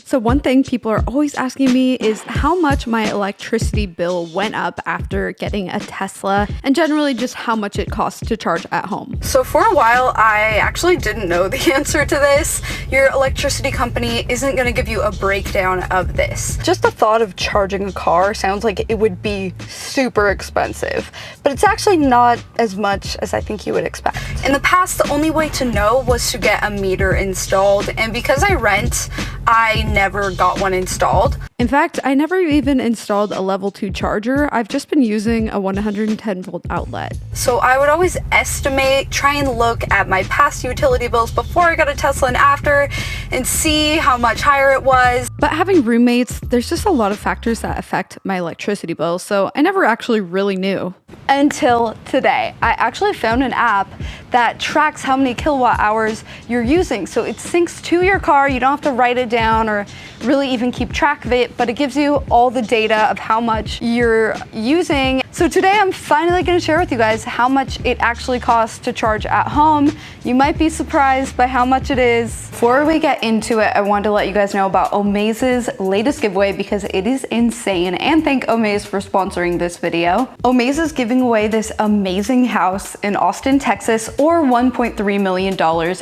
So one thing people are always asking me is how much my electricity bill went up after getting a Tesla, and generally just how much it costs to charge at home. So for a while, I actually didn't know the answer to this. Your electricity company isn't going to give you a breakdown of this. Just the thought of charging a car sounds like it would be super expensive, but it's actually not as much as I think you would expect. In the past, the only way to know was to get a meter installed, and because I rent, I never got one installed. In fact, I never even installed a level 2 charger. I've just been using a 110 volt outlet. So I would always estimate, try and look at my past utility bills before I got a Tesla and after, and see how much higher it was. But having roommates, there's just a lot of factors that affect my electricity bill, so I never actually really knew. Until today, I actually found an app that tracks how many kilowatt hours you're using. So it syncs to your car. You don't have to write it down or really even keep track of it, but it gives you all the data of how much you're using. So today I'm finally going to share with you guys how much it actually costs to charge at home. You might be surprised by how much it is. Before we get into it, I wanted to let you guys know about Omaze's latest giveaway because it is insane, and thank Omaze for sponsoring this video. Omaze is giving away this amazing house in Austin, Texas, or $1.3 million.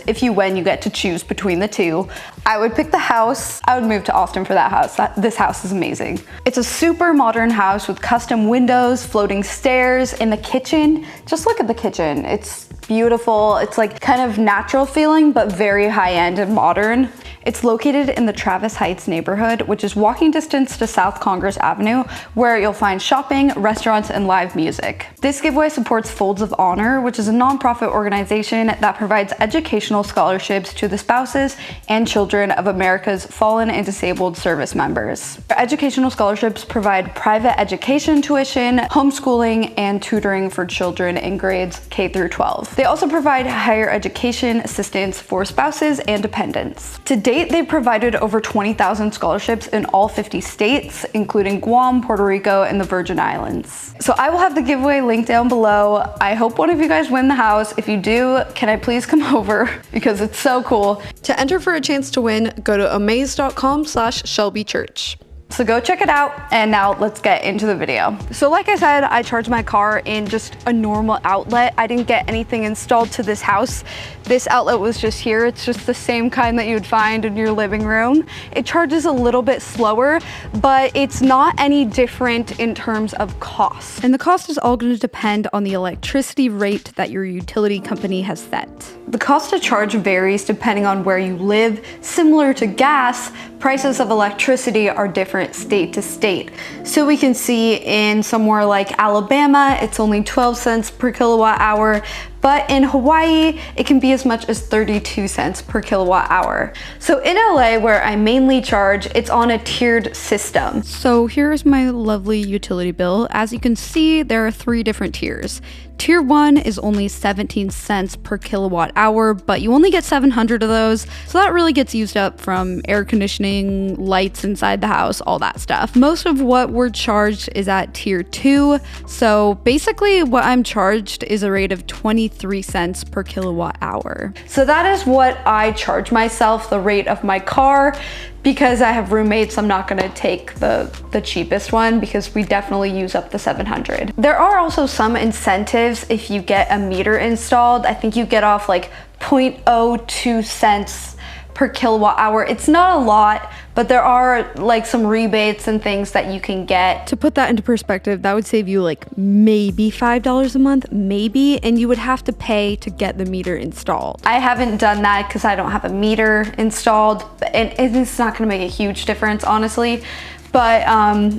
If you win, you get to choose between the two. I would pick the house. I would move to Austin for that house. This house is amazing. It's a super modern house with custom windows, floating stairs in the kitchen. Just look at the kitchen. It's beautiful. It's like kind of natural feeling, but very high end and modern. It's located in the Travis Heights neighborhood, which is walking distance to South Congress Avenue, where you'll find shopping, restaurants, and live music. This giveaway supports Folds of Honor, which is a nonprofit organization that provides educational scholarships to the spouses and children of America's fallen and disabled service members. Educational scholarships provide private education tuition, homeschooling, and tutoring for children in grades K through 12. They also provide higher education assistance for spouses and dependents. To date, they've provided over 20,000 scholarships in all 50 states, including Guam, Puerto Rico, and the Virgin Islands. So I will have the giveaway link down below. I hope one of you guys win the house. If you do, can I please come over because it's so cool. To enter for a chance to win, go to omaze.com/ShelbyChurch. So go check it out, and now let's get into the video. So like I said, I charged my car in just a normal outlet. I didn't get anything installed to this house. This outlet was just here. It's just the same kind that you would find in your living room. It charges a little bit slower, but it's not any different in terms of cost. And the cost is all going to depend on the electricity rate that your utility company has set. The cost to charge varies depending on where you live. Similar to gas, prices of electricity are different state to state. So we can see in somewhere like Alabama, it's only 12 cents per kilowatt hour. But in Hawaii, it can be as much as 32 cents per kilowatt hour. So in LA, where I mainly charge, it's on a tiered system. So here's my lovely utility bill. As you can see, there are 3 different tiers. Tier 1 is only 17 cents per kilowatt hour, but you only get 700 of those. So that really gets used up from air conditioning, lights inside the house, all that stuff. Most of what we're charged is at tier 2. So basically what I'm charged is a rate of 23 cents per kilowatt hour. So that is what I charge myself, the rate of my car. Because I have roommates, I'm not gonna take the cheapest one because we definitely use up the 700. There are also some incentives if you get a meter installed. I think you get off like 0.02 cents per kilowatt hour. It's not a lot, but there are like some rebates and things that you can get. To put that into perspective, that would save you like maybe $5 a month, maybe, and you would have to pay to get the meter installed. I haven't done that because I don't have a meter installed, and it's not gonna make a huge difference, honestly. But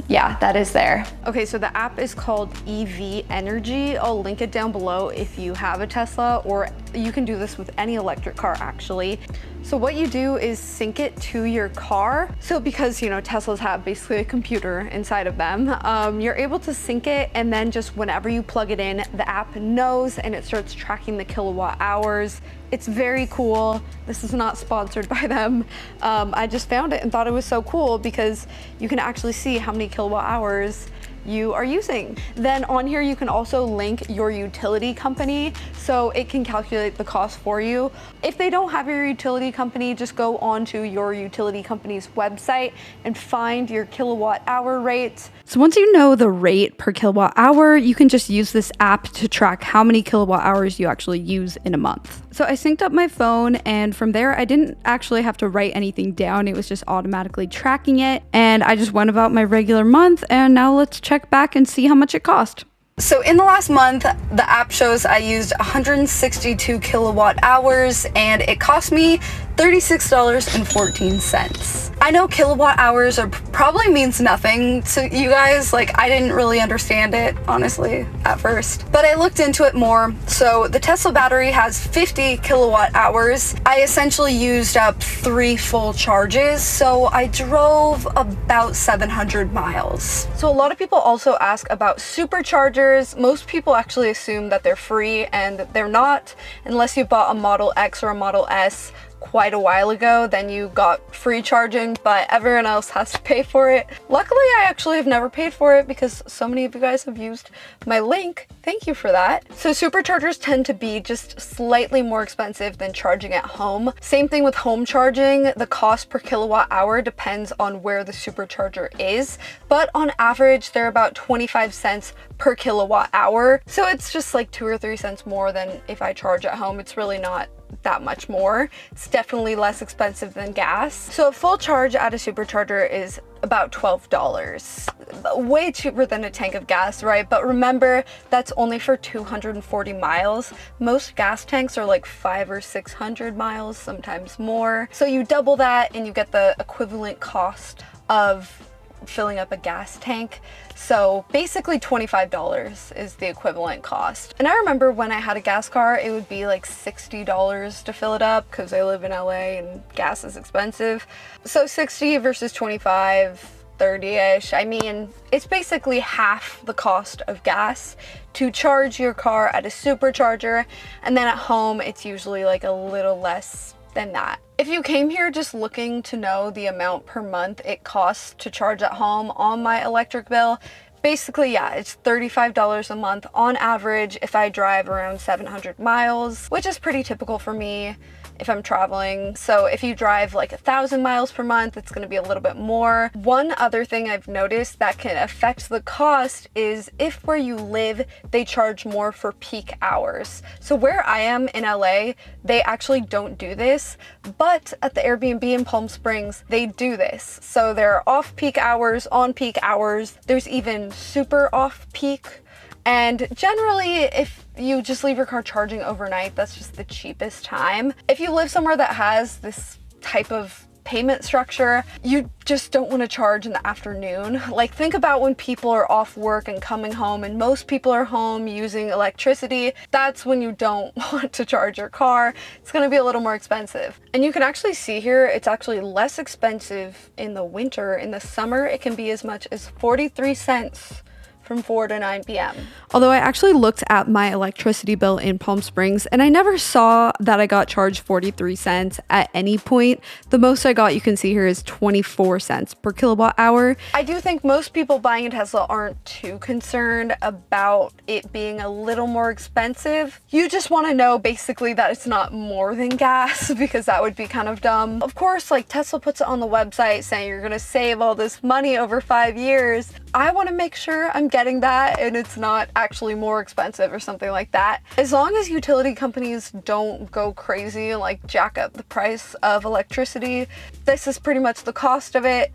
yeah, that is there. Okay, so the app is called EV Energy. I'll link it down below if you have a Tesla, or you can do this with any electric car actually. So what you do is sync it to your car. So because, you know, Teslas have basically a computer inside of them, you're able to sync it, and then just whenever you plug it in, the app knows and it starts tracking the kilowatt hours. It's very cool. This is not sponsored by them. I just found it and thought it was so cool because you can actually see how many kilowatt hours you are using. Then on here, you can also link your utility company so it can calculate the cost for you. If they don't have your utility company, just go onto your utility company's website and find your kilowatt hour rate. So once you know the rate per kilowatt hour, you can just use this app to track how many kilowatt hours you actually use in a month. So I synced up my phone, and from there I didn't actually have to write anything down. It was just automatically tracking it, and I just went about my regular month. And now let's check back and see how much it cost. So in the last month, the app shows I used 162 kilowatt hours, and it cost me $36.14. I know kilowatt hours probably means nothing to you guys. Like, I didn't really understand it, honestly, at first. But I looked into it more. So the Tesla battery has 50 kilowatt hours. I essentially used up 3 full charges, so I drove about 700 miles. So a lot of people also ask about superchargers. Most people actually assume that they're free, and they're not, unless you bought a Model X or a Model S quite a while ago. Then you got free charging, but everyone else has to pay for it. Luckily, I actually have never paid for it because so many of you guys have used my link. Thank you for that. So superchargers tend to be just slightly more expensive than charging at home. Same thing with home charging. The cost per kilowatt hour depends on where the supercharger is, but on average, they're about 25 cents per kilowatt hour. So it's just like 2 or 3 cents more than if I charge at home. It's really not that much more. It's definitely less expensive than gas. So a full charge at a supercharger is about $12. Way cheaper than a tank of gas, right? But remember, that's only for 240 miles. Most gas tanks are like 500 or 600 miles, sometimes more. So you double that and you get the equivalent cost of filling up a gas tank. So basically $25 is the equivalent cost. And I remember when I had a gas car, it would be like $60 to fill it up because I live in LA and gas is expensive. So 60 versus 25, 30-ish. I mean, it's basically half the cost of gas to charge your car at a supercharger, and then at home it's usually like a little less than that. If you came here just looking to know the amount per month it costs to charge at home on my electric bill, basically, yeah, it's $35 a month on average if I drive around 700 miles, which is pretty typical for me if I'm traveling. So if you drive like 1,000 miles per month, it's going to be a little bit more. One other thing I've noticed that can affect the cost is if where you live, they charge more for peak hours. So where I am in LA, they actually don't do this, but at the Airbnb in Palm Springs, they do this. So there are off-peak hours, on-peak hours. There's even super off-peak. And generally, if you just leave your car charging overnight, that's just the cheapest time. If you live somewhere that has this type of payment structure, you just don't want to charge in the afternoon. Like, think about when people are off work and coming home, and most people are home using electricity. That's when you don't want to charge your car. It's going to be a little more expensive. And you can actually see here, it's actually less expensive in the winter. In the summer, it can be as much as 43 cents from 4 to 9 p.m. Although I actually looked at my electricity bill in Palm Springs and I never saw that I got charged 43 cents at any point. The most I got, you can see here, is 24 cents per kilowatt hour. I do think most people buying a Tesla aren't too concerned about it being a little more expensive. You just want to know basically that it's not more than gas, because that would be kind of dumb. Of course, like, Tesla puts it on the website saying you're going to save all this money over 5 years. I want to make sure I'm getting that and it's not actually more expensive or something like that. As long as utility companies don't go crazy and like jack up the price of electricity, this is pretty much the cost of it.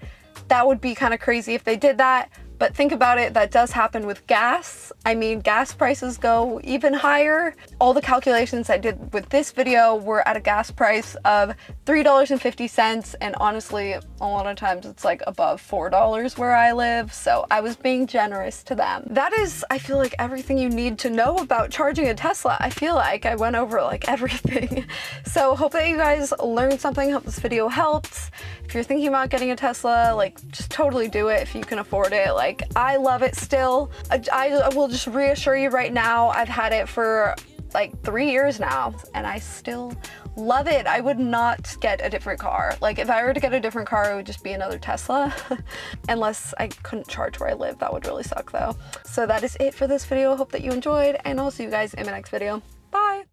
That would be kind of crazy if they did that. But think about it, that does happen with gas. I mean, gas prices go even higher. All the calculations I did with this video were at a gas price of $3.50, and honestly, a lot of times it's like above $4 where I live, so I was being generous to them. That is, I feel like, everything you need to know about charging a Tesla. I feel like I went over like everything. So hope that you guys learned something, hope this video helped. If you're thinking about getting a Tesla, like, just totally do it if you can afford it. Like, I love it still. I will just reassure you right now, I've had it for like 3 years now and I still love it. I would not get a different car. Like, if I were to get a different car, it would just be another Tesla. Unless I couldn't charge where I live. That would really suck though. So that is it for this video. Hope that you enjoyed, and I'll see you guys in my next video. Bye!